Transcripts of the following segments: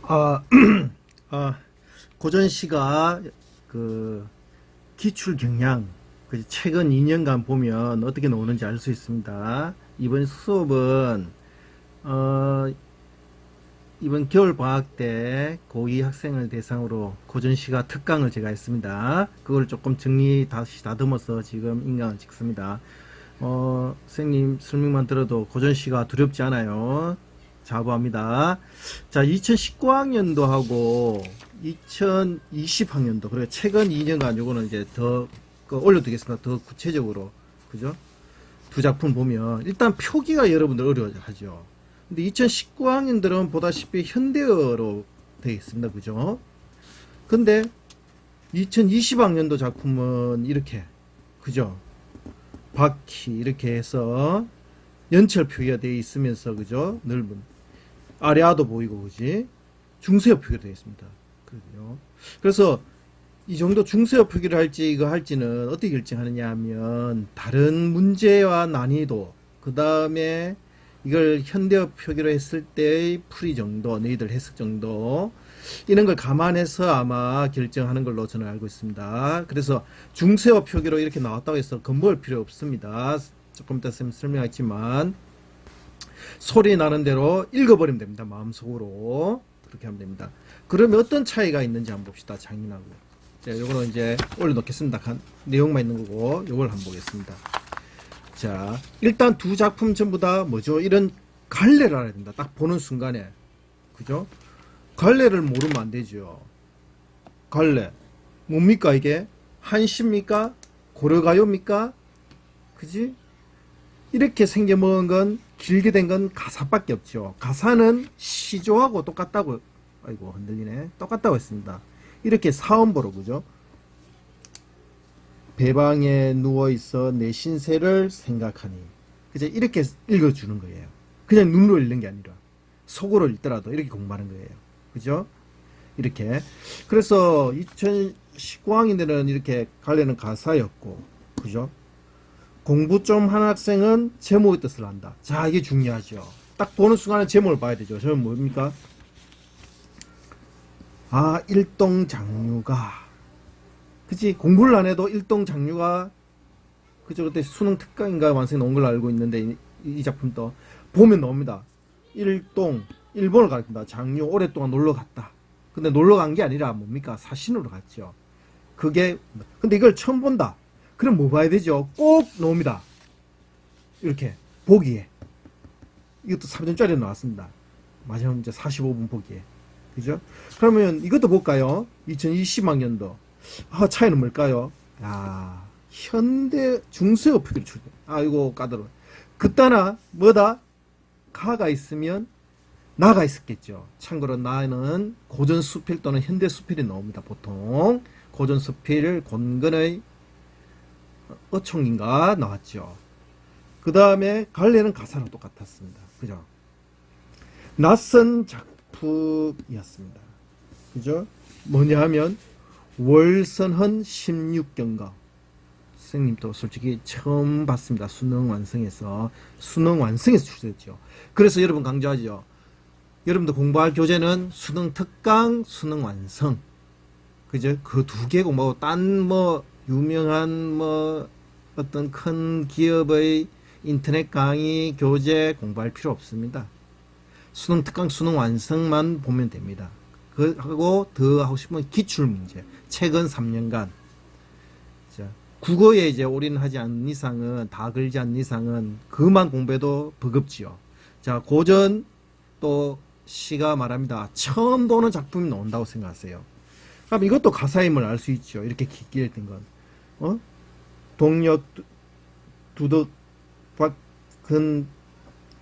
아, 고전시가 그 기출 경향 최근 2년간 보면 어떻게 나오는지 알 수 있습니다. 이번 수업은 이번 겨울 방학 때 고2 학생을 대상으로 고전시가 특강을 제가 했습니다. 그걸 조금 다시 다듬어서 지금 인강을 찍습니다. 선생님 설명만 들어도 고전시가 두렵지 않아요. 자부합니다. 자, 2019학년도하고 2020학년도, 그리고 최근 2년간 요거는 이제 더 올려두겠습니다. 더 구체적으로. 그죠? 두 작품 보면, 일단 표기가 여러분들 어려워하죠. 근데 2019학년들은 보다시피 현대어로 되어 있습니다. 그죠? 근데 2020학년도 작품은 이렇게, 그죠? 바퀴, 이렇게 해서 연철 표기가 되어 있으면서, 그죠? 넓은. 아래아도 보이고, 그지? 중세어 표기가 되어 있습니다. 그죠? 그래서 이 정도 중세어 표기를 할지는 어떻게 결정하느냐 하면, 다른 문제와 난이도, 그 다음에 이걸 현대어 표기로 했을 때의 풀이 정도, 너희들 해석 정도, 이런 걸 감안해서 아마 결정하는 걸로 저는 알고 있습니다. 그래서 중세어 표기로 이렇게 나왔다고 해서 겁먹을 필요 없습니다. 조금 이따 설명하겠지만, 소리 나는 대로 읽어버리면 됩니다. 마음속으로. 그렇게 하면 됩니다. 그러면 어떤 차이가 있는지 한번 봅시다. 장인하고. 자, 요거는 이제 올려놓겠습니다. 내용만 있는 거고, 요걸 한번 보겠습니다. 자, 일단 두 작품 전부 다 뭐죠? 이런 갈래를 알아야 됩니다. 딱 보는 순간에. 그죠? 갈래를 모르면 안 되죠. 갈래. 뭡니까, 이게? 한시입니까? 고려가요입니까? 그지? 이렇게 생겨먹은 건, 길게 된 건 가사밖에 없죠. 가사는 시조하고 똑같다고, 아이고, 흔들리네. 똑같다고 했습니다. 이렇게 사음보로, 그죠? 배방에 누워있어 내 신세를 생각하니. 그죠? 이렇게 읽어주는 거예요. 그냥 눈으로 읽는 게 아니라, 속으로 읽더라도 이렇게 공부하는 거예요. 그죠? 이렇게. 그래서 2019학년들은 이렇게 갈래는 가사였고, 그죠? 공부 좀 하는 학생은 제목의 뜻을 안다. 자, 이게 중요하죠. 딱 보는 순간에 제목을 봐야 되죠. 저는 뭡니까? 아, 일동장류가. 그치? 공부를 안 해도 일동장류가, 그죠? 그때 수능 특강인가 완성이 나온 걸로 알고 있는데, 이 작품도 보면 나옵니다. 일본을 가리킨다. 장류, 오랫동안 놀러 갔다. 근데 놀러 간 게 아니라 뭡니까? 사신으로 갔죠. 그게, 근데 이걸 처음 본다. 그럼 뭐 봐야 되죠? 꼭 나옵니다. 이렇게 보기에. 이것도 3점짜리 나왔습니다. 마지막 문제 45분 보기에. 그죠? 그러면 이것도 볼까요? 2020학년도. 차이는 뭘까요? 현대 중세어 표기를 출제. 이거 까다로워. 그따나 뭐다? 가가 있으면 나가 있었겠죠. 참고로 나는 고전 수필 또는 현대 수필이 나옵니다. 보통 고전 수필 권근의 어총인가 나왔죠. 그 다음에 갈래는 가사랑 똑같았습니다. 그죠? 낯선 작품이었습니다. 그죠? 뭐냐 하면 월선헌 16경가. 선생님도 솔직히 처음 봤습니다. 수능 완성에서 출제했죠. 그래서 여러분 강조하죠. 여러분들 공부할 교재는 수능 특강, 수능 완성. 그죠? 그 두 개 공부하고 딴 유명한 어떤 큰 기업의 인터넷 강의 교재 공부할 필요 없습니다. 수능 특강, 수능 완성만 보면 됩니다. 하고 더 하고 싶으면 기출 문제. 최근 3년간. 자, 국어에 이제 올인하지 않는 이상은, 다 걸지 않는 이상은 그만 공부해도 버겁지요. 자, 고전 또 시가 말합니다. 처음 보는 작품이 나온다고 생각하세요. 그럼 이것도 가사임을 알 수 있죠. 이렇게 깊게 된 건. 동력, 두덕,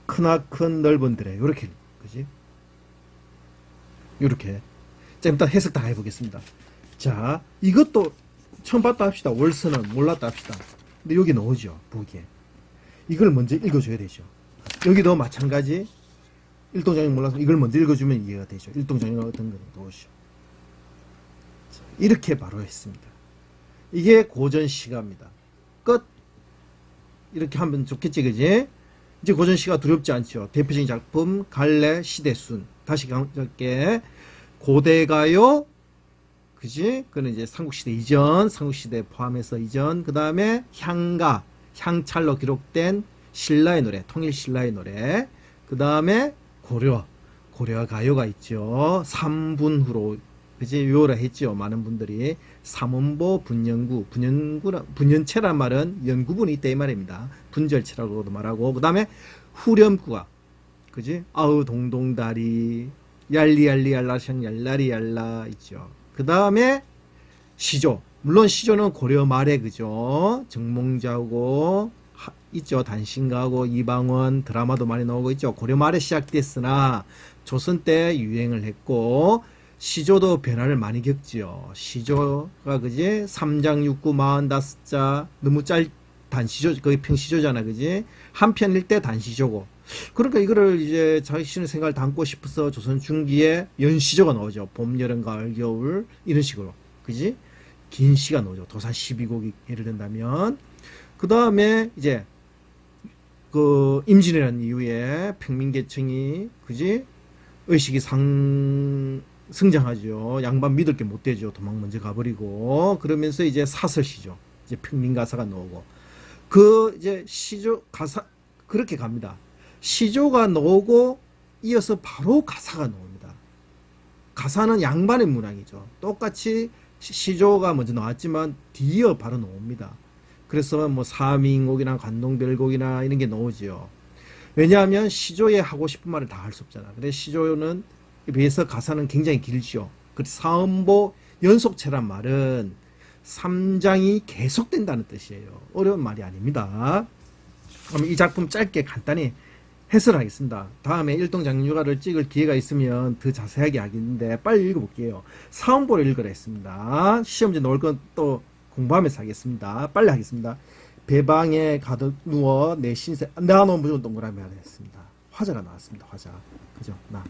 크나큰 넓은 데래. 요렇게, 그지? 요렇게. 자, 일단 해석 다 해보겠습니다. 자, 이것도 처음 봤다 합시다. 월서는 몰랐다 합시다. 근데 여기 나오죠. 보기에. 이걸 먼저 읽어줘야 되죠. 여기도 마찬가지. 일동장이 몰라서 이걸 먼저 읽어주면 이해가 되죠. 일동장이가 어떤 거는 나오죠. 이렇게 바로 했습니다. 이게 고전 시가입니다. 끝. 이렇게 하면 좋겠지, 그지? 이제 고전 시가 두렵지 않죠. 대표적인 작품 갈래 시대순. 다시 강조할게. 고대가요, 그지? 그는 이제 삼국시대 이전, 삼국시대 포함해서 이전, 그 다음에 향가, 향찰로 기록된 신라의 노래, 통일 신라의 노래, 그 다음에 고려, 고려 가요가 있죠. 삼분후로, 그지? 요라 했죠. 많은 분들이. 삼원보 분연구, 분연체란 말은 연구분이 있다 이 말입니다. 분절체라고도 말하고, 그 다음에 후렴구가, 그지? 아우 동동다리, 얄리얄리 얄라샹 얄라리 얄라 있죠. 그 다음에 시조. 물론 시조는 고려 말에, 그죠? 정몽자하고 있죠. 단신가하고 이방원 드라마도 많이 나오고 있죠. 고려 말에 시작됐으나 조선 때 유행을 했고, 시조도 변화를 많이 겪지요. 시조가, 그지? 3장 6구 45자 너무 단시조, 거의 평시조잖아, 그지? 한 편일 때 단시조고. 그러니까 이거를 이제 자신의 생각을 담고 싶어서 조선 중기에 연시조가 나오죠. 봄, 여름, 가을, 겨울 이런 식으로, 그지? 긴 시가 나오죠. 도산 12곡이 예를 든다면. 그 다음에 이제 그 임진왜란 이후에 평민계층이, 그지? 의식이 성장하죠. 양반 믿을 게 못 되죠. 도망 먼저 가버리고. 그러면서 이제 사설시죠. 이제 평민가사가 나오고. 그 이제 시조 가사 그렇게 갑니다. 시조가 나오고 이어서 바로 가사가 나옵니다. 가사는 양반의 문학이죠. 똑같이 시조가 먼저 나왔지만 뒤이어 바로 나옵니다. 그래서 뭐 사민곡이나 관동별곡이나 이런 게 나오지요. 왜냐하면 시조에 하고 싶은 말을 다 할 수 없잖아. 그래서 시조는 비해서 가사는 굉장히 길죠. 그래서 사음보 연속체란 말은 3장이 계속된다는 뜻이에요. 어려운 말이 아닙니다. 그럼 이 작품 짧게 간단히 해설하겠습니다. 다음에 일동장류가를 찍을 기회가 있으면 더 자세하게 하겠는데 빨리 읽어볼게요. 사음보를 읽으라 했습니다. 시험지 나올 건 또 공부하면서 하겠습니다. 빨리 하겠습니다. 배방에 가득 누워 내 신세, 나는 무조건 동그라미 하라 했습니다. 화자가 나왔습니다. 화자. 그죠? 나.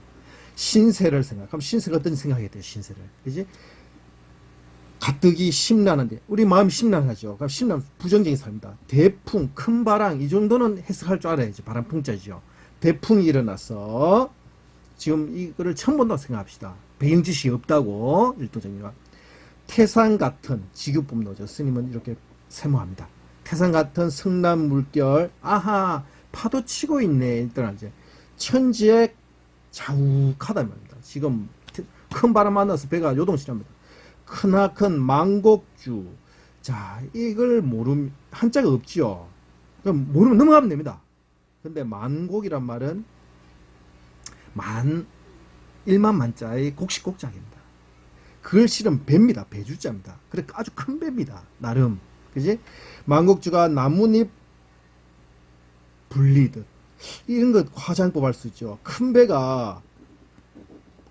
신세를 생각하면 신세가 어떤 생각이 돼요? 신세를. 그지? 가뜩이 심란한데 우리 마음이 심란하죠. 그럼 심란 부정적인 삶이다. 대풍, 큰 바람 이 정도는 해석할 줄 알아야지. 바람풍자죠. 대풍이 일어나서 지금 이거를 처음 본다고 생각합시다. 배경 지식이 없다고 일도정리가 태산 같은 지규법 노죠. 스님은 이렇게 세모합니다. 태산 같은 성난 물결, 아하 파도 치고 있네. 일단 이제 천지에 자욱하다 말입니다. 지금 큰 바람 만나서 배가 요동치랍니다. 크나큰 망곡주. 자, 이걸 모름, 한자가 없지요. 그럼 모르면 넘어가면 됩니다. 근데 만곡이란 말은 일만 만자의 곡식곡자입니다. 그걸 실은 배입니다. 배주자입니다. 그러니까 아주 큰 배입니다. 나름. 그지? 망곡주가 나뭇잎 불리듯. 이런 것 화장법 할 수 있죠. 큰 배가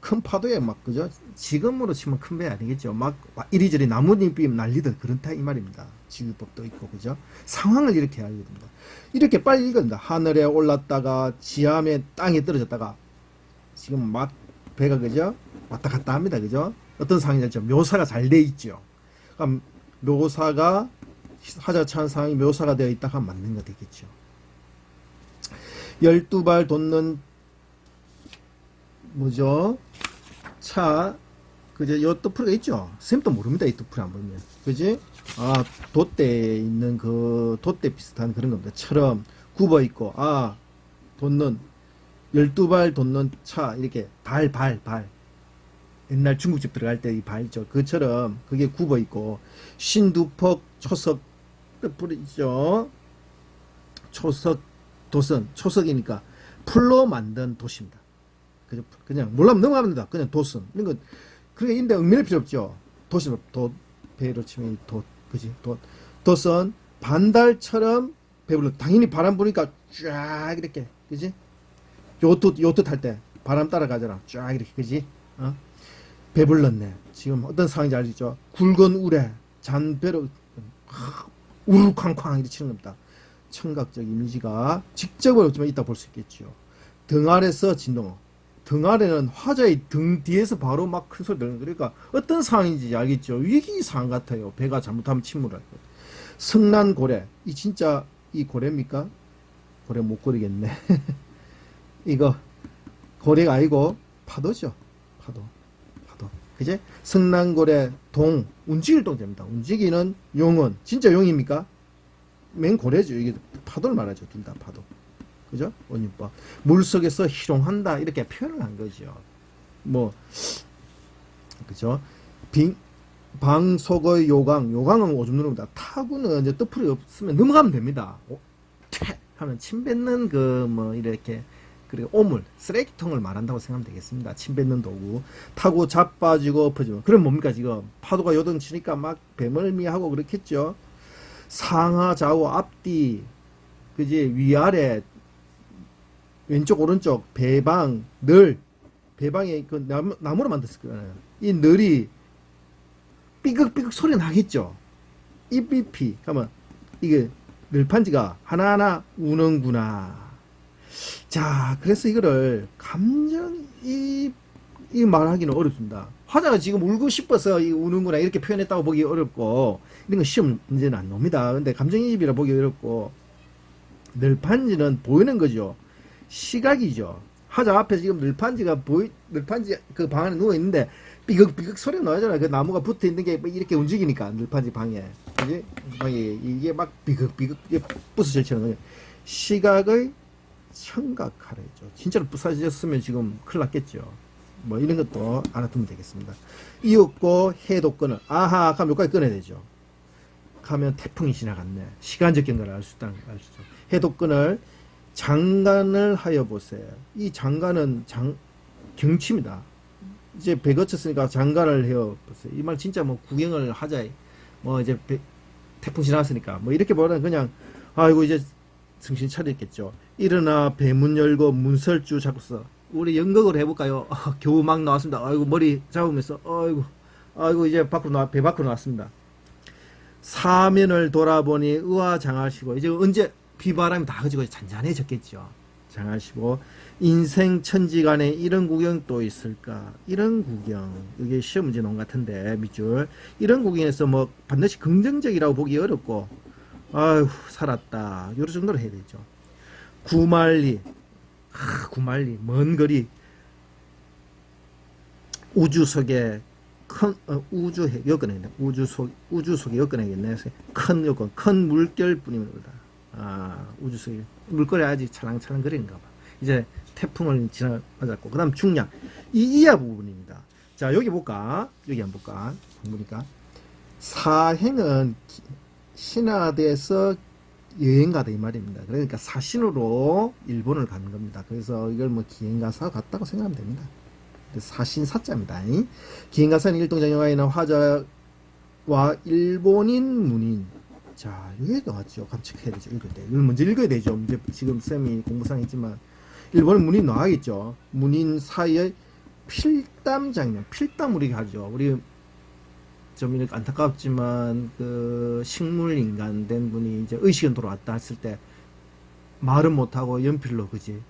큰 파도에 막, 그죠? 지금으로 치면 큰 배 아니겠죠. 막 이리저리 나뭇잎이 날리듯 그렇다 이 말입니다. 지휘법도 있고, 그죠? 상황을 이렇게 알게 됩니다. 이렇게 빨리 읽어야 하늘에 올랐다가 지함에 땅에 떨어졌다가 지금 막 배가, 그죠? 왔다 갔다 합니다. 그죠? 어떤 상황이죠? 묘사가 잘 돼 있죠. 그럼 묘사가 화자 찬 상황이 묘사가 되어 있다가 맞는 거 되겠죠. 12발 돋는 뭐죠? 차, 그죠? 요 또프가 있죠? 쌤도 모릅니다. 이 또프를 안 보면. 그지? 아, 돛대에 있는 그, 돛대 비슷한 그런 겁니다. 처럼 굽어 있고, 아, 돋는, 12발 돋는 차, 이렇게, 발. 옛날 중국집 들어갈 때 이 발 있죠? 그처럼, 그게 굽어 있고, 신두퍽, 초석, 뿔 있죠? 초석, 도선, 초석이니까, 풀로 만든 도시입니다. 그냥 몰라면 넘어가면 된다. 그냥 도선. 이런 거 그러니까 인데 얽매일 필요 없죠. 도시 배로 치면 그지? 도선 반달처럼 배불러. 당연히 바람 부니까 쫙 이렇게, 그지? 요트 탈 때 바람 따라가잖아. 쫙 이렇게, 그지? 배불렀네. 지금 어떤 상황인지 알죠? 굵은 울에 잔배로 우르쾅쾅 이렇게 치는 겁니다. 청각적 이미지가 직접은 없지만 있다 볼 수 있겠죠. 등 아래서 진동. 등 아래는 화자의 등 뒤에서 바로 막 큰 소리 들리는, 그러니까 어떤 상황인지 알겠죠. 위기 상황 같아요. 배가 잘못하면 침몰할 거. 성난고래. 이 진짜 이 고래입니까? 고래 못 고르겠네. 이거 고래가 아니고 파도죠. 파도. 그제? 성난고래 동, 운지기를 동자입니다. 운지기는 용은, 진짜 용입니까? 맹고래죠. 이게 파도를 말하죠. 둘 다 파도. 그죠? 원유법. 물속에서 희롱한다. 이렇게 표현을 한 거죠. 뭐, 그죠? 방속의 요강. 요강은 오줌 누릅니다. 타구는 이제 뜻풀이 없으면 넘어가면 됩니다. 퇴! 하면 침 뱉는 이렇게, 그리고 오물, 쓰레기통을 말한다고 생각하면 되겠습니다. 침 뱉는 도구. 타고 자빠지고 엎어지고. 그럼 뭡니까, 지금? 파도가 요동치니까 막 배멀미하고 그렇겠죠? 상하, 좌우, 앞뒤, 그지? 위아래, 왼쪽, 오른쪽, 배방, 늘. 배방에 그 나무로 만들었을 거잖아요. 이 늘이 삐걱삐걱 소리 나겠죠? 삐삐삐 하면 이게 늘판지가 하나하나 우는구나. 자, 그래서 이거를 이 말하기는 어렵습니다. 화자가 지금 울고 싶어서 이 우는구나 이렇게 표현했다고 보기 어렵고, 이런 건 시험 문제는 안 놉니다. 근데 감정이입이라 보기 어렵고, 늘판지는 보이는 거죠. 시각이죠. 화자 앞에 지금 늘판지 그 방 안에 누워 있는데 삐걱삐걱 소리가 나잖아. 그 나무가 붙어 있는 게 이렇게 움직이니까 늘판지 방에, 그지? 방에 이게 막 삐걱삐걱 부서질처럼 거예요. 시각의 청각하래죠. 진짜로 부서졌으면 지금 큰일 났겠죠. 뭐 이런 것도 알아두면 되겠습니다. 이윽고 해도 끊을. 아하, 그럼 여기까지 끊어야 되죠. 가면 태풍이 지나갔네. 시간적 경과를 알 수 있다는 걸 알 수 있죠. 해도 끊을. 장관을 하여 보세요. 이 장관은 경치입니다. 이제 배 거쳤으니까 장관을 해여 보세요. 이 말 진짜 뭐 구경을 하자. 뭐 이제 태풍 지났으니까 뭐 이렇게 보면 그냥 아이고 이제 정신 차렸겠죠. 일어나 배문 열고 문설주 잡고 써. 우리 연극을 해볼까요? 겨우 막 나왔습니다. 아이고 머리 잡으면서 아이고 이제 배 밖으로 나왔습니다. 사면을 돌아보니 의화장하시고, 이제 언제 비바람이 다 그치고 잔잔해졌겠죠. 장하시고, 인생 천지간에 이런 구경 또 있을까? 이런 구경, 이게 시험 문제 나온 것 같은데 밑줄, 이런 구경에서 뭐 반드시 긍정적이라고 보기 어렵고, 아휴 살았다 요런 정도로 해야 되죠. 구만리, 먼 거리, 우주 속에 우주 속에 엮어내겠네. 큰 요건, 큰 물결뿐입니다. 우주 속에 물결이 아직 찰랑찰랑 거리는가 봐. 이제 태풍을 지나가고, 그 다음 중량, 이 이하 부분입니다. 자, 여기 볼까? 여기 한번 볼까? 보니까 사행은 신화돼서 여행가다 이 말입니다. 그러니까 사신으로 일본을 가는 겁니다. 그래서 이걸 뭐 기행가사 같다고 생각하면 됩니다. 사신 사자입니다. 기행가사는 일동장영화에는 화자와 일본인 문인. 자, 이게 나왔죠. 감축해야 되죠. 읽을 때. 이걸 먼저 읽어야 되죠. 이제 지금 쌤이 공부상 했지만 일본인 문인 나와야겠죠. 문인 사이의 필담 장면. 필담 우리가 하죠. 우리 좀 이렇게 안타깝지만 그 식물 인간 된 분이 이제 의식은 돌아왔다 했을 때 말은 못하고 연필로, 그지?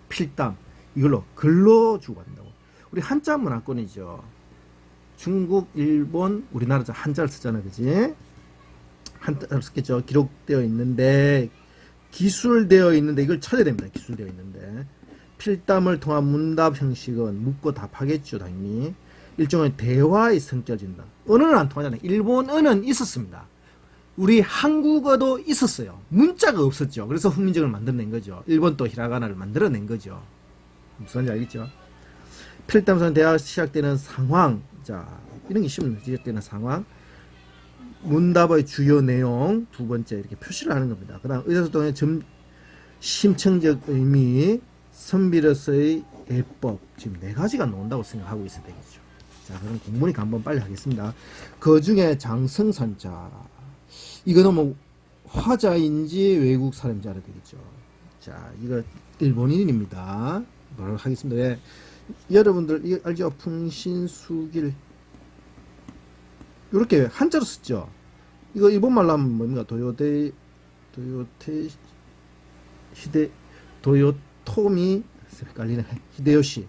필담. 이걸로 글로 주고 간다고. 우리 한자 문화권이죠. 중국, 일본, 우리나라 한자를 쓰잖아요, 그지? 한자를 쓰겠죠. 기록되어 있는데, 기술되어 있는데, 이걸 찾아야 됩니다. 기술되어 있는데. 필담을 통한 문답 형식은 묻고 답하겠죠, 당연히. 일종의 대화의 성격인다. 언어는 안 통하잖아요. 일본어는 있었습니다. 우리 한국어도 있었어요. 문자가 없었죠. 그래서 훈민정을 만들어낸 거죠. 일본도 히라가나를 만들어낸 거죠. 무슨 말인지 알겠죠? 필담선 대화 시작되는 상황. 자, 이런 게 시작되는 상황. 문답의 주요 내용, 두 번째 이렇게 표시를 하는 겁니다. 그 다음 의사소통의 심층적 의미, 선비로서의 예법. 지금 네 가지가 나온다고 생각하고 있어야 되겠죠. 자, 그럼 공부니까 한번 빨리 하겠습니다. 그 중에 장성산자. 이거는 뭐 화자인지 외국 사람인지 알아야 되겠죠. 자, 이거 일본인입니다. 뭐라고 하겠습니다. 왜? 여러분들 이거 알죠? 풍신수길. 이렇게 한자로 썼죠. 이거 일본말로 하면 뭡니까? 도요토미 헷갈리네. 히데요시.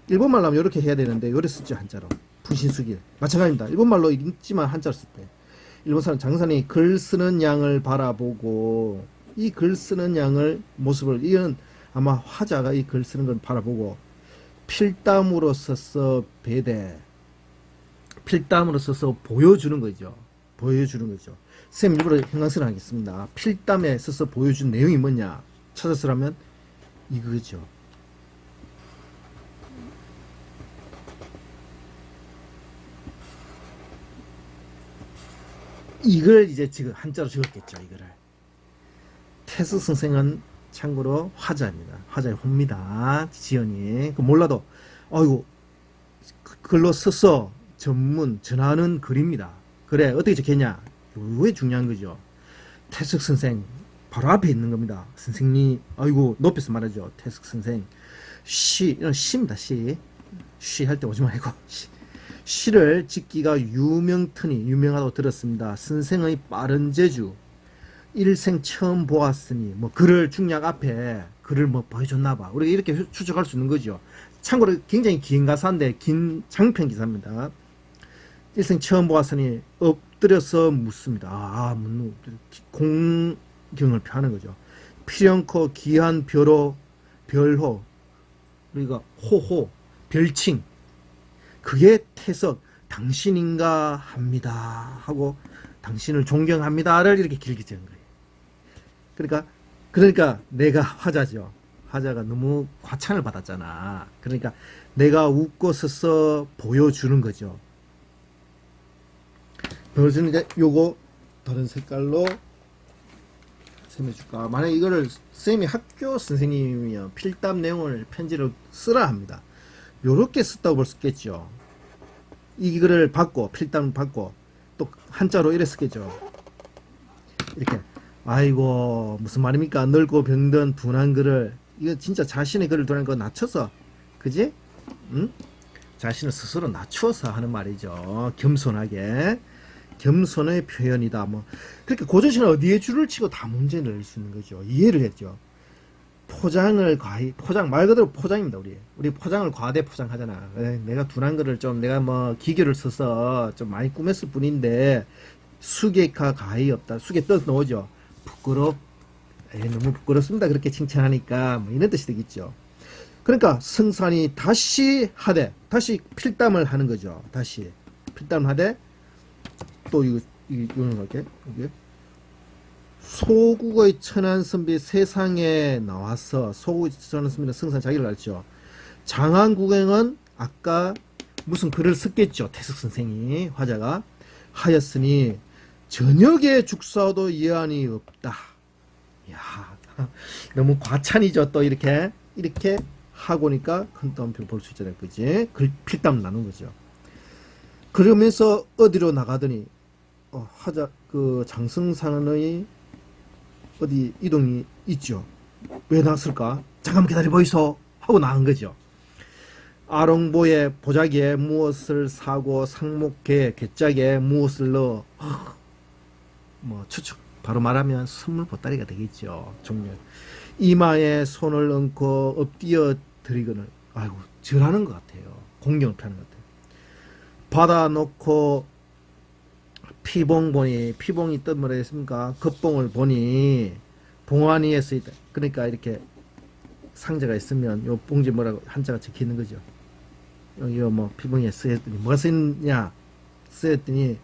일본말로 하면 이렇게 해야 되는데 이렇게 썼죠. 한자로. 풍신수길. 마찬가지입니다. 일본말로 읽지만 한자로 쓸 때. 일본 사람 장산이 글 쓰는 양을 바라보고, 이 글 쓰는 양을 모습을, 이건 아마 화자가 이 글 쓰는 걸 바라보고 필담으로 써서 배대, 필담으로 써서 보여주는 거죠. 보여주는 거죠. 쌤 일부러 형광색을 하겠습니다. 필담에 써서 보여준 내용이 뭐냐 찾았으라면 이거죠. 이걸 이제 지금 한자로 적었겠죠. 이거를. 태수 선생은 참고로 화자입니다. 화자의 호입니다. 지연이. 몰라도 아이고 글로 써서 전문 전하는 글입니다. 그래 어떻게 적겠냐? 왜 중요한 거죠. 태숙 선생 바로 앞에 있는 겁니다. 선생님 아이고 높여서 말하죠. 태숙 선생 시 이런 시입니다. 시 할 때 오지 말고 시를 짓기가 유명하다고 들었습니다. 선생의 빠른 재주 일생 처음 보았으니 뭐 글을 중략 앞에 글을 뭐 보여줬나봐. 우리가 이렇게 추측할 수 있는 거죠. 참고로 굉장히 긴 가사인데 긴 장편 기사입니다. 일생 처음 보았으니 엎드려서 묻습니다. 묻는 공경을 표하는 거죠. 필연코 귀한 별호 우리가 호호 별칭 그게 태석 당신인가 합니다 하고 당신을 존경합니다를 이렇게 길게 적은 거예요. 그러니까 내가 화자죠. 화자가 너무 과찬을 받았잖아. 그러니까 내가 웃고 서서 보여주는 거죠. 보여주는데 요거 다른 색깔로 쌤해줄까? 만약에 이거를 쌤이 학교 선생님이면 필담 내용을 편지를 쓰라 합니다. 요렇게 썼다고 볼 수 있겠죠. 이거를 받고 필담을 받고 또 한자로 이래 쓰겠죠. 이렇게 아이고 무슨 말입니까? 늙고 병든 둔한 글을 이거 진짜 자신의 글을 둔한 거 낮춰서 그지? 응? 자신을 스스로 낮추어서 하는 말이죠. 겸손하게 겸손의 표현이다. 뭐 그러니까 고조시는 어디에 줄을 치고 다 문제를 낼 수 있는 거죠. 이해를 했죠. 포장 말 그대로 포장입니다. 우리 포장을 과대 포장하잖아. 내가 둔한 거를 좀 내가 뭐 기교를 써서 좀 많이 꾸몄을 뿐인데 수개가 가히 없다. 수개 떠 넣어죠. 너무 부끄럽습니다. 그렇게 칭찬하니까 뭐 이런 뜻이 되겠죠. 그러니까 승산이 다시 필담을 하는 거죠. 다시 필담을 하되 또 이거는 갈게. 소국의 천안선비 세상에 나와서 소국의 천안선비는 승산 자기를 알죠. 장안국행은 아까 무슨 글을 썼겠죠. 태숙 선생이 화자가 하였으니 저녁에 죽사도 예안이 없다. 야 너무 과찬이죠. 또 이렇게 하고니까 큰 따옴표 볼 수 있잖아요. 그지? 필담 나눈 거죠. 그러면서 어디로 나가더니 화자 장승산의 어디 이동이 있죠. 왜 나왔을까? 잠깐만 기다려 보이소 하고 나간 거죠. 아롱보에 보자기에 무엇을 사고 상목에 개짝에 무엇을 넣어 뭐 추측 바로 말하면 선물 보따리가 되겠죠. 종류 이마에 손을 얹고 엎드려 드리거늘 아이고 절하는 것 같아요. 공경을 펴는 것 같아요. 받아놓고 피봉이 뜻 뭐라 했습니까? 겉봉을 보니 봉안이에 쓰이다. 그러니까 이렇게 상자가 있으면 요 봉지 뭐라고 한자가 적혀 있는 거죠. 여기 뭐 피봉에 쓰였더니 뭐가 쓰였냐? 쓰였더니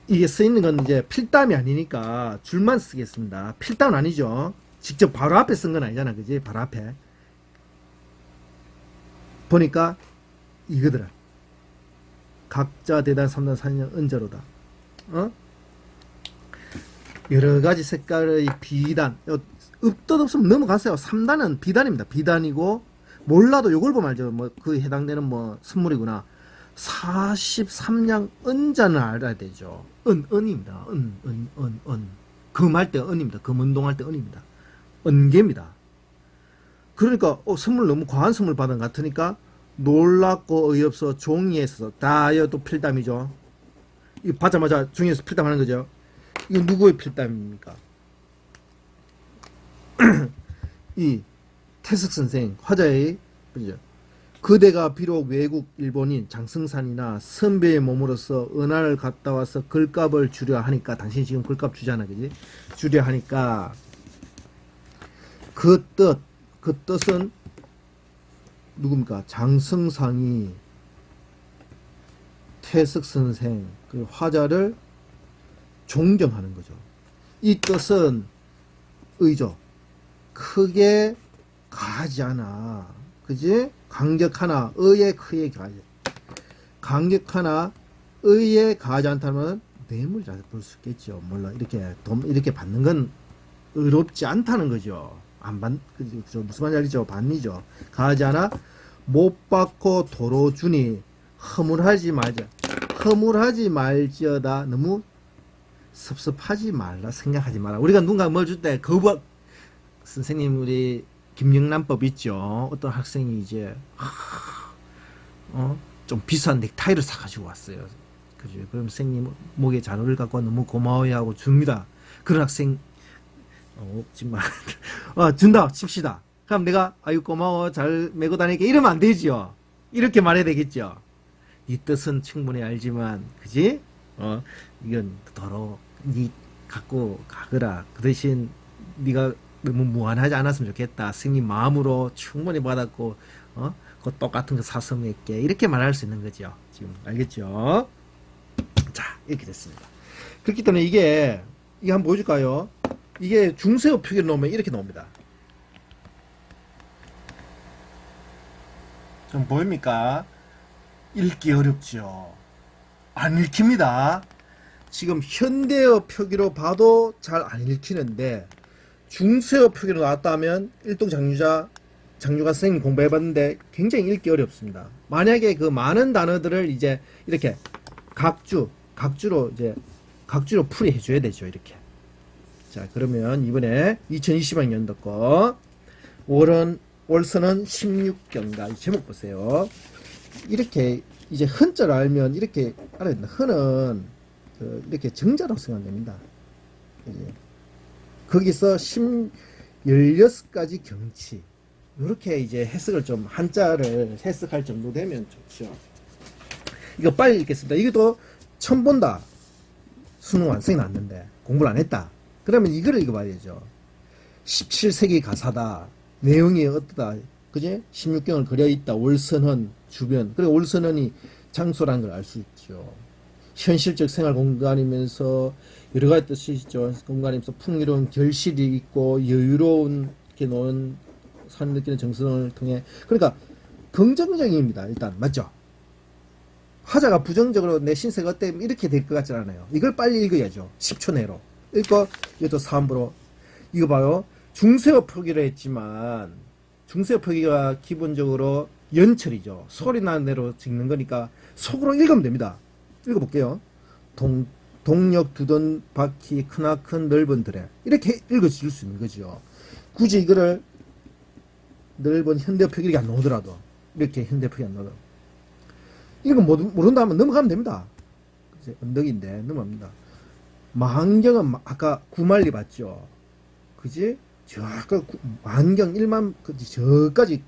이게 쓰이는 건 이제 필담이 아니니까 줄만 쓰겠습니다. 필담은 아니죠. 직접 바로 앞에 쓴 건 아니잖아. 그지? 바로 앞에. 보니까 이거더라. 각자 대단 3단 4년 은자로다. 여러가지 색깔의 비단 없던 없으면 넘어갔어요. 3단은 비단입니다. 비단이고 몰라도 요걸 보면 알죠. 뭐 그 해당되는 뭐 선물이구나. 43냥 은자는 알아야 되죠. 은입니다. 금할 때 은입니다. 금운동할 때 은입니다. 은계입니다. 그러니까 선물 너무 과한 선물 받은 것 같으니까 놀랍고 어이없어 종이에 있어서 다이어 또 필담이죠. 이거 받자마자 종이에서 필담하는 거죠. 이거 누구의 필담입니까? 이 태숙 선생 화자의 그죠? 그대가 비록 외국 일본인 장승산이나 선배의 몸으로서 은하를 갔다 와서 글값을 주려 하니까 당신이 지금 글값 주잖아. 그지? 주려 하니까 그 뜻은 누굽니까? 장성상이 태석 선생 그 화자를 존경하는 거죠. 이 뜻은 의죠. 크게 가지 않아. 그지? 강격하나 의에 크게 가지. 강격하나 의에 가지 않다면 뇌물이라 볼 수 있겠죠. 물론 이렇게 돈 이렇게 받는 건 의롭지 않다는 거죠. 안 받, 그죠? 무슨 말인지 알죠? 반이죠. 가지 않아 못 받고 도로 주니 허물하지 말자. 허물하지 말지어다. 너무 섭섭하지 말라. 생각하지 마라. 우리가 누군가 뭘 줄 때 거부 선생님 우리 김영란법 있죠. 어떤 학생이 이제 좀 비싼 넥타이를 사가지고 왔어요. 그죠? 그럼 선생님 목에 잔호를 갖고 너무 고마워해 하고 줍니다. 그런 학생 없지만 준다 칩시다. 그럼 내가 아유 고마워 잘 메고 다니게 이러면 안 되지요. 이렇게 말해야 되겠죠. 네 뜻은 충분히 알지만 그지? 이건 더러 네 갖고 가거라. 그 대신 네가 너무 무한하지 않았으면 좋겠다. 스님 마음으로 충분히 받았고 그 똑같은 거 사서 맺게 이렇게 말할 수 있는 거죠. 지금 알겠죠? 자 이렇게 됐습니다. 그렇기 때문에 이게 한번 보여줄까요? 이게 중세어 표기를 놓으면 이렇게 나옵니다. 좀 보입니까? 읽기 어렵죠. 안 읽힙니다. 지금 현대어 표기로 봐도 잘 안 읽히는데 중세어 표기로 나왔다면 일동 장유가 선생님 공부해봤는데 굉장히 읽기 어렵습니다. 만약에 그 많은 단어들을 이제 이렇게 각주로 풀이해 줘야 되죠. 이렇게. 자, 그러면 이번에 2020학년도 거 월서는 16경가 제목 보세요. 이렇게 이제 흔자를 알면 이렇게 알아야 된다. 흔은 이렇게 정자라고 생각됩니다. 거기서 16가지 경치 이렇게 이제 해석을 좀 한자를 해석할 정도 되면 좋죠. 이거 빨리 읽겠습니다. 이것도 처음 본다. 수능 완성이 났는데 공부를 안 했다. 그러면 이거를 읽어봐야죠. 17세기 가사다. 내용이 어떠다. 그지? 16경을 그려있다. 월선헌 주변. 그리고 월선헌이 장소라는 걸 알 수 있죠. 현실적 생활 공간이면서 여러 가지 뜻이 있죠. 공간이면서 풍요로운 결실이 있고 여유로운 이렇게 노는 사람 느끼는 정성을 통해 그러니까 긍정적입니다. 일단 맞죠? 화자가 부정적으로 내 신세가 어때 이렇게 될 것 같지 않아요. 이걸 빨리 읽어야죠. 10초 내로 읽고 이것도 3부로 이거 봐요. 중세어 표기를 했지만 중세어 표기가 기본적으로 연철이죠. 소리 나는 대로 찍는 거니까 속으로 읽으면 됩니다. 읽어볼게요. 동력 두던 바퀴 크나큰 넓은 들에 이렇게 읽어줄 수 있는 거죠. 굳이 이거를 넓은 현대 표기가 안 나오더라도 이렇게 현대 표기 안 나오더라도 이거 모른다면 넘어가면 됩니다. 그치? 언덕인데 넘어갑니다. 만경은 아까 구만리 봤죠. 그지? 저 아까 만경 1만 저까지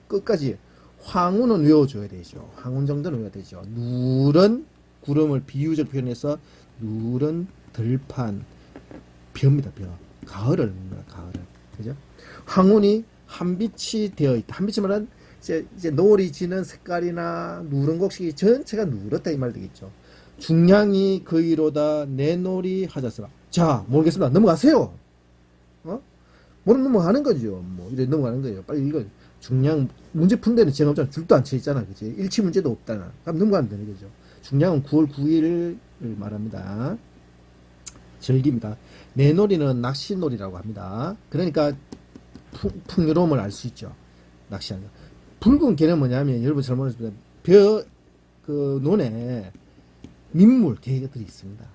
끝까지 황운은 외워줘야 되죠. 황운 정도는 외워야 되죠. 누런 구름을 비유적 표현해서 누런 들판 벼입니다. 벼. 가을을 가을을. 그죠? 황운이 한빛이 되어 있다. 한빛이 말은 이제 노을이 지는 색깔이나 누런 곡식이 전체가 누렇다 이 말 되겠죠. 중량이 그이로다 내놀이 하자스라. 자, 모르겠습니다. 넘어가세요. 모르면 넘어가는 거죠. 뭐 이래 넘어가는 거예요. 빨리 이거 중량 문제 푼 데는 제가 없잖아. 줄도 안 쳐 있잖아. 그치? 일치 문제도 없다나. 그럼 넘어가면 되는 거죠. 중량은 9월 9일을 말합니다. 절기입니다. 내놀이는 낚시놀이라고 합니다. 그러니까 풍요로움을 알 수 있죠. 낚시하는 거. 붉은 개는 뭐냐면 여러분 잘 모르겠습니다. 그 논에 민물 개들이 있습니다.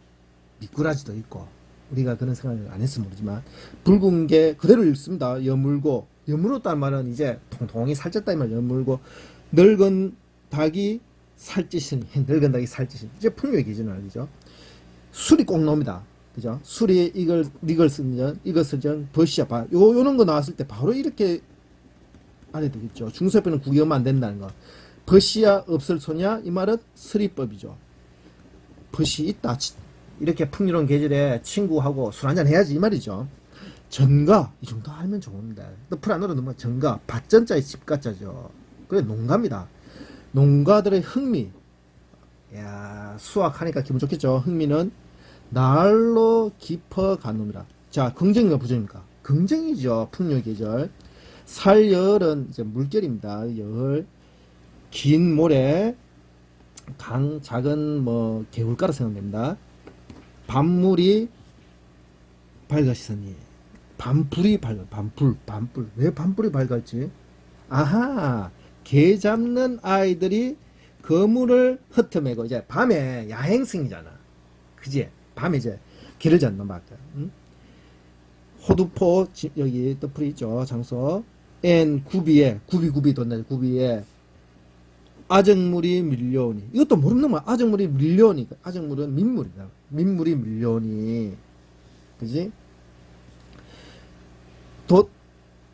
미꾸라지도 있고 우리가 그런 생각을 안 했으면 모르지만 붉은 게 그대로 읽습니다. 여물고 여물었다는 말은 이제 통통이 살쪘다 이 말. 여물고 늙은 닭이 살찌신 늙은 닭이 살찌신 이제 풍요의 기준을 알죠. 술이 꼭 나옵니다. 그죠? 술이 이것을 전 버시야 봐. 요런 거 나왔을 때 바로 이렇게 알아야 되겠죠. 중세표는 구경하면 안 된다는 거. 버시야 없을 소냐 이 말은 서리법이죠. 버시 있다. 이렇게 풍요로운 계절에 친구하고 술 한잔 해야지 이 말이죠. 전가 이 정도 알면 좋은데 또 풀 안으로 넣으면 전가 밭전자의 집가자죠. 그래, 농가입니다. 농가들의 흥미. 야, 수확하니까 기분 좋겠죠. 흥미는 날로 깊어간 놈이라. 자, 긍정인가 부정입니까? 긍정이죠. 풍요 계절. 살열은 이제 물결입니다. 열. 긴 모래, 강, 작은 뭐 개울가로 생각됩니다. 밤물이 밝으시더니 밤불이 밝아. 밤불. 왜 밤불이 밝았지? 아하, 개 잡는 아이들이 그물을 흩어매고 이제 밤에 야행성이잖아. 그지? 밤에 이제 개를 잡는 막. 응? 호두포 여기 떡풀이 있죠. 장소. N 구비 돈다. 구비에 아적물이 밀려오니. 이것도 모르는 놈아. 아적물이 밀려오니. 아적물은 민물이다. 민물이 밀려오니. 그지?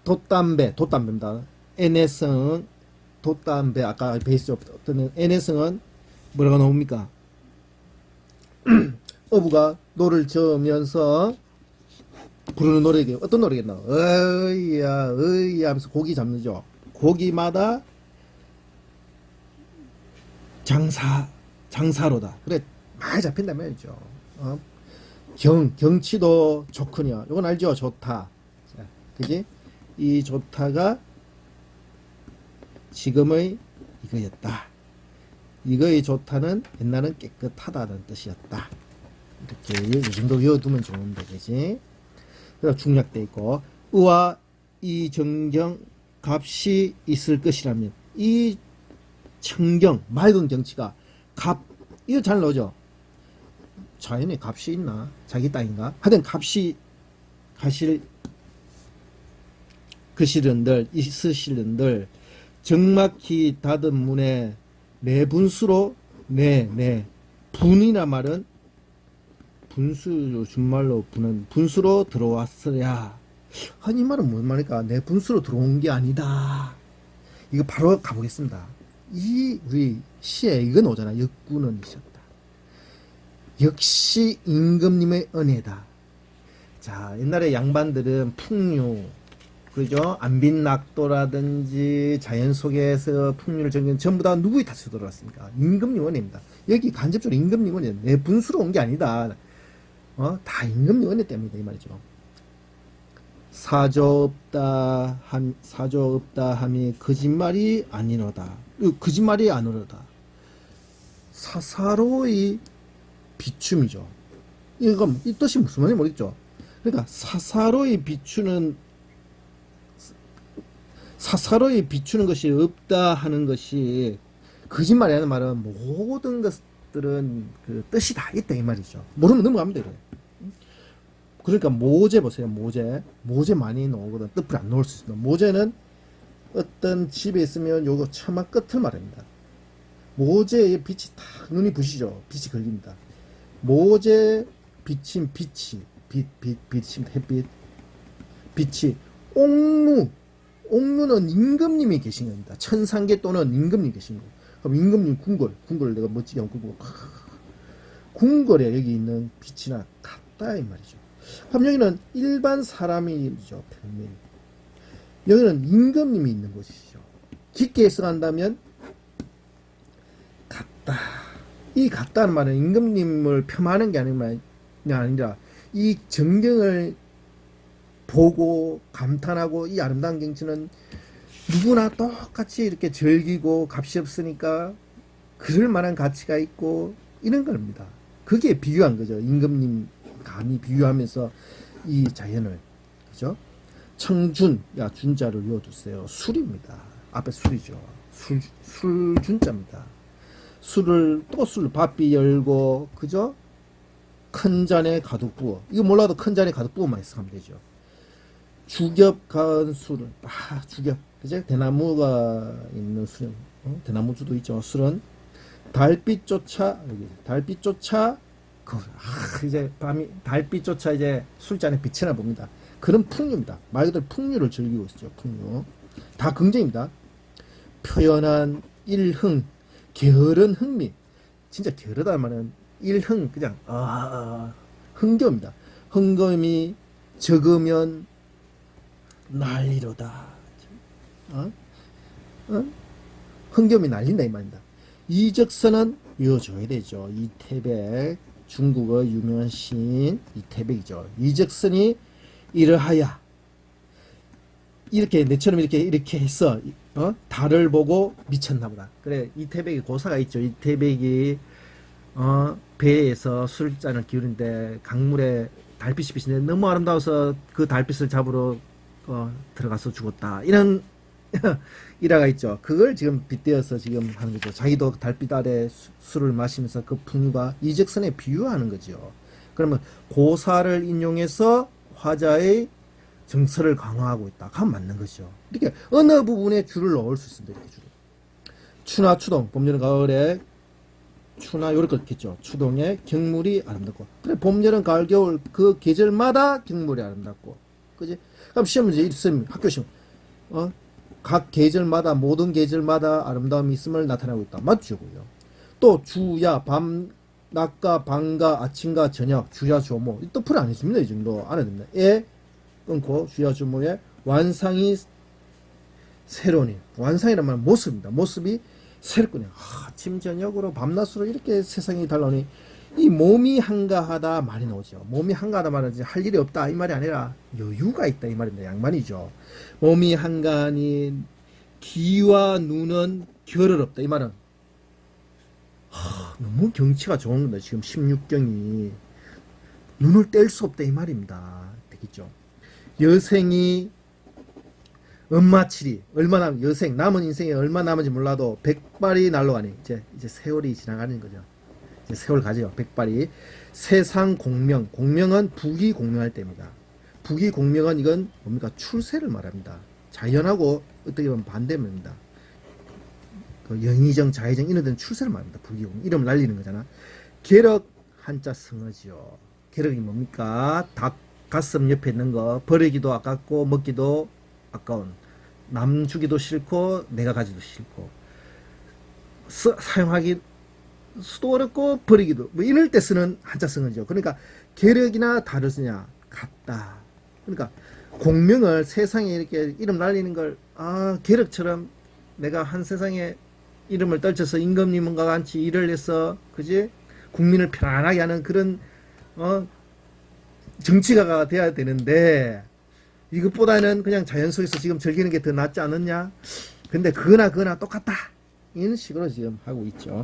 돛담배입니다. N해성, 돛담배, 아까 베이스 어떤 N해성은 뭐라고 나옵니까? 어부가 노를 저으면서 부르는 노래가 어떤 노래겠나? 어이야, 어이야 하면서 고기 잡는죠. 고기마다 장사로다. 그래, 많이 잡힌단 말이죠. 경치도 좋거냐. 이건 알죠? 좋다. 자, 그지? 이 좋다가 지금의 이거였다. 이거의 좋다는 옛날은 깨끗하다는 뜻이었다. 이렇게 이 정도 외워두면 좋은데, 그지? 그래서 중략돼 있고, 의와 이 정경 값이 있을 것이라면, 이 청경, 맑은 경치가 값, 이거 잘 나오죠? 자연에 값이 있나? 자기 땅인가? 하여튼 값이 가실 그시른들 있으시른들 정막히 닫은 문에 내 분수로 내 분이나 말은 분수 준말로 분은 분수로 들어왔어야. 아니 이 말은 뭔 말일까? 내 분수로 들어온 게 아니다. 이거 바로 가보겠습니다. 이 우리 시에 이건 오잖아. 역구는 있었다. 역시 임금님의 은혜다. 자, 옛날에 양반들은 풍류, 그죠? 안빈낙도라든지 자연 속에서 풍류를 적은 전부 다 누구의 탓으로 돌아왔습니까? 임금님 은혜입니다. 여기 간접적으로 임금님 은혜, 내 분수로 온 게 아니다. 다 임금님 은혜 때문이다 이 말이죠. 사조 없다 함이 거짓말이 아니로다. 거짓말이 아니로다. 사사로이 비춤이죠. 이건 이 뜻이 무슨 말인지 모르겠죠. 그러니까 사사로이 비추는 것이 없다 하는 것이 거짓말이라는 말은 모든 것들은 그 뜻이 다 있다 이 말이죠. 모르면 넘어가면 돼요. 그러니까 모제 보세요. 모제 많이 나오거든. 뜻풀이 안 나올 수 있습니다. 모제는 어떤 집에 있으면 요거 처마 끝을 말합니다. 모제의 빛이 탁 눈이 부시죠. 빛이 걸립니다. 모제 빛인 빛이 햇빛 빛이 옥루는 임금님이 계신 겁니다. 천상계 또는 임금님 계신 거. 그럼 임금님 궁궐을 내가 멋지게 한번 끄고 궁궐에 여기 있는 빛이나 같다 이 말이죠. 그럼 여기는 일반 사람이죠. 평민. 여기는 임금님이 있는 곳이죠. 깊게 해석한다면 같다. 이 같다는 말은 임금님을 폄하하는 게 아니라 이 전경을 보고 감탄하고 이 아름다운 경치는 누구나 똑같이 이렇게 즐기고 값이 없으니까 그럴 만한 가치가 있고 이런 겁니다. 그게 비유한 거죠. 임금님 감히 비유하면서 이 자연을, 그죠? 청준, 야 준자를 외워두세요. 술입니다. 앞에 술이죠. 술 준자입니다. 술을 밥비 열고, 그죠? 큰 잔에 가득 부어. 이거 몰라도 큰 잔에 가득 부어만 해석하면 되죠. 주겹 가은 술은 주겹, 그죠? 대나무가 있는 술, 대나무주도 있죠. 술은 달빛조차 이제 밤이 달빛조차 이제 술잔에 비치나 봅니다. 그런 풍류입니다. 말 그대로 풍류를 즐기고 있죠. 풍류 다 긍정입니다. 표현한 일흥, 게으른 흥미. 진짜 게으르다는 말은 일흥, 그냥 흥겨입니다. 흥금이 적으면 난리로다. 흥겸이 날린다 이 말입니다. 이적선은 외워줘야 되죠. 이태백, 중국의 유명한 시인 이태백이죠. 이적선이 이러하여 이렇게 내처럼 이렇게 했어. 달을 보고 미쳤나 보다. 그래, 이태백이 고사가 있죠. 이태백이 배에서 술잔을 기울인데 강물에 달빛이 비치는데 너무 아름다워서 그 달빛을 잡으러 들어가서 죽었다. 이런 일화가 있죠. 그걸 지금 빗대어서 지금 하는 거죠. 자기도 달빛 아래 술을 마시면서 그 풍류가 이적선에 비유하는 거죠. 그러면 고사를 인용해서 화자의 정서를 강화하고 있다. 그건 맞는 거죠. 이렇게 어느 부분에 줄을 넣을 수 있습니다. 이렇게 줄. 추나 추동, 봄, 여름, 가을에 추나 이렇게 있겠죠. 추동에 경물이 아름답고. 그래, 봄, 여름, 가을, 겨울 그 계절마다 경물이 아름답고. 그지? 그럼 시험 문제 있으면 학교 시험. 각 계절마다 모든 계절마다 아름다움이 있음을 나타내고 있다. 맞죠고요. 또 주야, 밤, 낮과 밤과 아침과 저녁, 주야, 조모. 또 풀 안 해줍니다. 이 정도 안 해줍니다. 에 끊고 주야, 조모의 완상이 새로니. 완상이란 말은 모습입니다. 모습이 새롭군요. 아침 저녁으로 밤낮으로 이렇게 세상이 달라오니 이 몸이 한가하다 말이 나오죠. 몸이 한가하다 말은 할 일이 없다 이 말이 아니라 여유가 있다 이 말입니다. 양반이죠. 몸이 한가하니 기와 눈은 결을 없다 이 말은 너무 경치가 좋은 겁니다. 지금 16경이 눈을 뗄 수 없다 이 말입니다. 되겠죠. 여생이 엄마칠이 얼마나 여생 남은 인생에 얼마 남은지 몰라도 백발이 날아가니 이제 세월이 지나가는 거죠. 이제 세월 가죠. 백발이 세상 공명, 공명은 부귀 공명할 때입니다. 부귀 공명은 이건 뭡니까? 출세를 말합니다. 자연하고 어떻게 보면 반대입니다. 그 영의정, 자의정 이런 데는 출세를 말합니다. 부귀 공명 이름 날리는 거잖아. 계륵 한자 성어지요. 계륵이 뭡니까? 닭 가슴 옆에 있는 거 버리기도 아깝고 먹기도 아까운 남 주기도 싫고 내가 가지도 싫고 사용하기 수도 어렵고 버리기도 뭐 이럴 때 쓰는 한자성어죠. 그러니까 계력이나 다르느냐 같다. 그러니까 공명을 세상에 이렇게 이름 날리는 걸 계력처럼 내가 한 세상에 이름을 떨쳐서 임금님과 같이 일을 해서 그지 국민을 편안하게 하는 그런 정치가가 돼야 되는데 이것보다는 그냥 자연 속에서 지금 즐기는 게 더 낫지 않느냐? 근데 그거나 똑같다. 이런 식으로 지금 하고 있죠.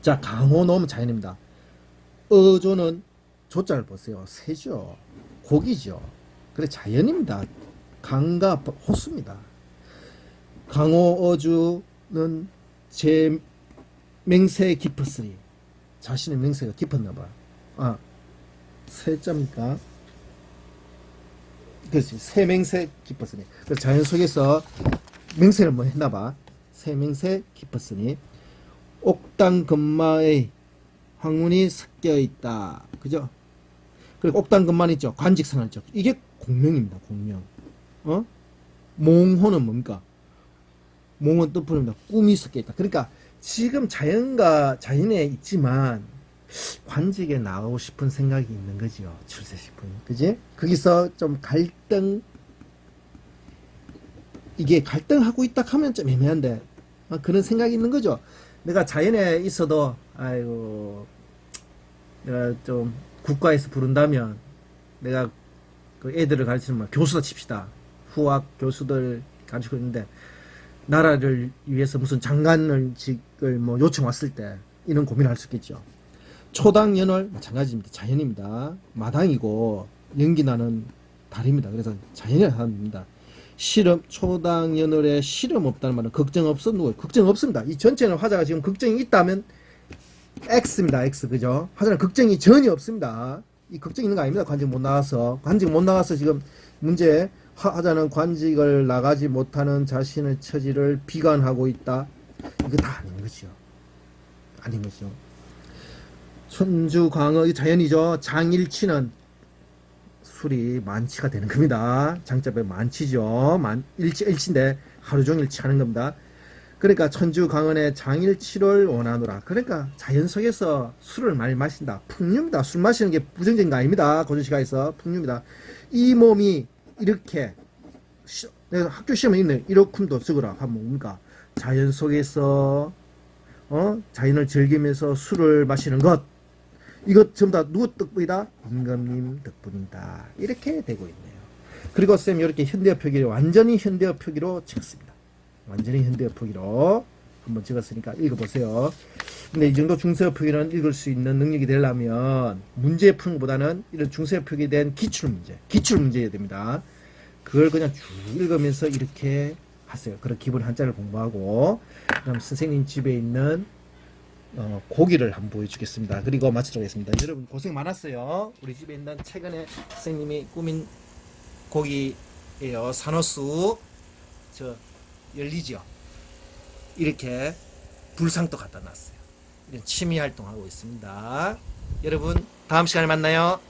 자, 강호 놓으면 자연입니다. 어조는 조자를 보세요. 새죠. 고기죠. 그래, 자연입니다. 강과 호수입니다. 강호 어주는 제 맹세에 깊었으니 자신의 맹세가 깊었나봐. 새자입니까? 그렇지. 새맹세 깊었으니. 그래서 자연 속에서 맹세를 뭐 했나봐. 새맹세 깊었으니. 옥당 금마의 황운이 섞여 있다. 그죠? 그리고 옥당 금만 있죠. 관직생활적. 이게 공명입니다. 공명. 몽호는 뭡니까? 몽은 뜻풀입니다. 꿈이 섞여 있다. 그러니까 지금 자연과 자연에 있지만 관직에 나가고 싶은 생각이 있는 거지요. 출세식품. 그지? 거기서 좀 이게 갈등하고 있다 하면 좀 애매한데, 그런 생각이 있는 거죠. 내가 자연에 있어도, 아이고, 내가 좀 국가에서 부른다면, 내가 그 애들을 가르치는 교수다 칩시다. 후학 교수들 가르치고 있는데, 나라를 위해서 무슨 장관직을 뭐 요청 왔을 때, 이런 고민을 할 수 있겠죠. 초당연월 마찬가지입니다. 자연입니다. 마당이고 연기나는 달입니다. 그래서 자연이라는 사람입니다. 실험 초당연월에 실험 없다는 말은 걱정 없어 누구? 걱정 없습니다. 이 전체는 화자가 지금 걱정이 있다면 X입니다. X 그죠? 화자는 걱정이 전혀 없습니다. 이 걱정 있는 거 아닙니다. 관직 못 나가서 지금 문제 화자는 관직을 나가지 못하는 자신의 처지를 비관하고 있다. 이거 다 아닌 거죠. 아닌 거죠. 천주광어 이 자연이죠. 장일치는 술이 만치가 되는 겁니다. 장자배 만치죠. 일치인데 하루 종일 취하는 겁니다. 그러니까 천주광언의 장일치를 원하노라. 그러니까 자연 속에서 술을 많이 마신다. 풍류입니다. 술 마시는 게 부정적인 거 아닙니다. 고전시가에서 풍류입니다. 이 몸이 이렇게 내가 학교 시험에 있네. 이렇쿵도 적으라 하면 뭡니까? 자연 속에서 자연을 즐기면서 술을 마시는 것, 이것 전부 다 누구 덕분이다? 임금님 덕분이다. 이렇게 되고 있네요. 그리고 쌤 이렇게 현대어 표기를 완전히 현대어 표기로 찍었습니다. 완전히 현대어 표기로 한번 찍었으니까 읽어보세요. 근데 이 정도 중세어 표기는 읽을 수 있는 능력이 되려면 문제 푸는 것보다는 이런 중세어 표기에 대한 기출문제여야 됩니다. 그걸 그냥 쭉 읽으면서 이렇게 하세요. 그런 기본 한자를 공부하고, 그럼 선생님 집에 있는 고기를 한번 보여주겠습니다. 그리고 마치도록 하겠습니다. 여러분 고생 많았어요. 우리 집에 있는 최근에 선생님이 꾸민 고기예요. 산호수 열리죠. 이렇게 불상도 갖다 놨어요. 이런 취미 활동하고 있습니다. 여러분 다음 시간에 만나요.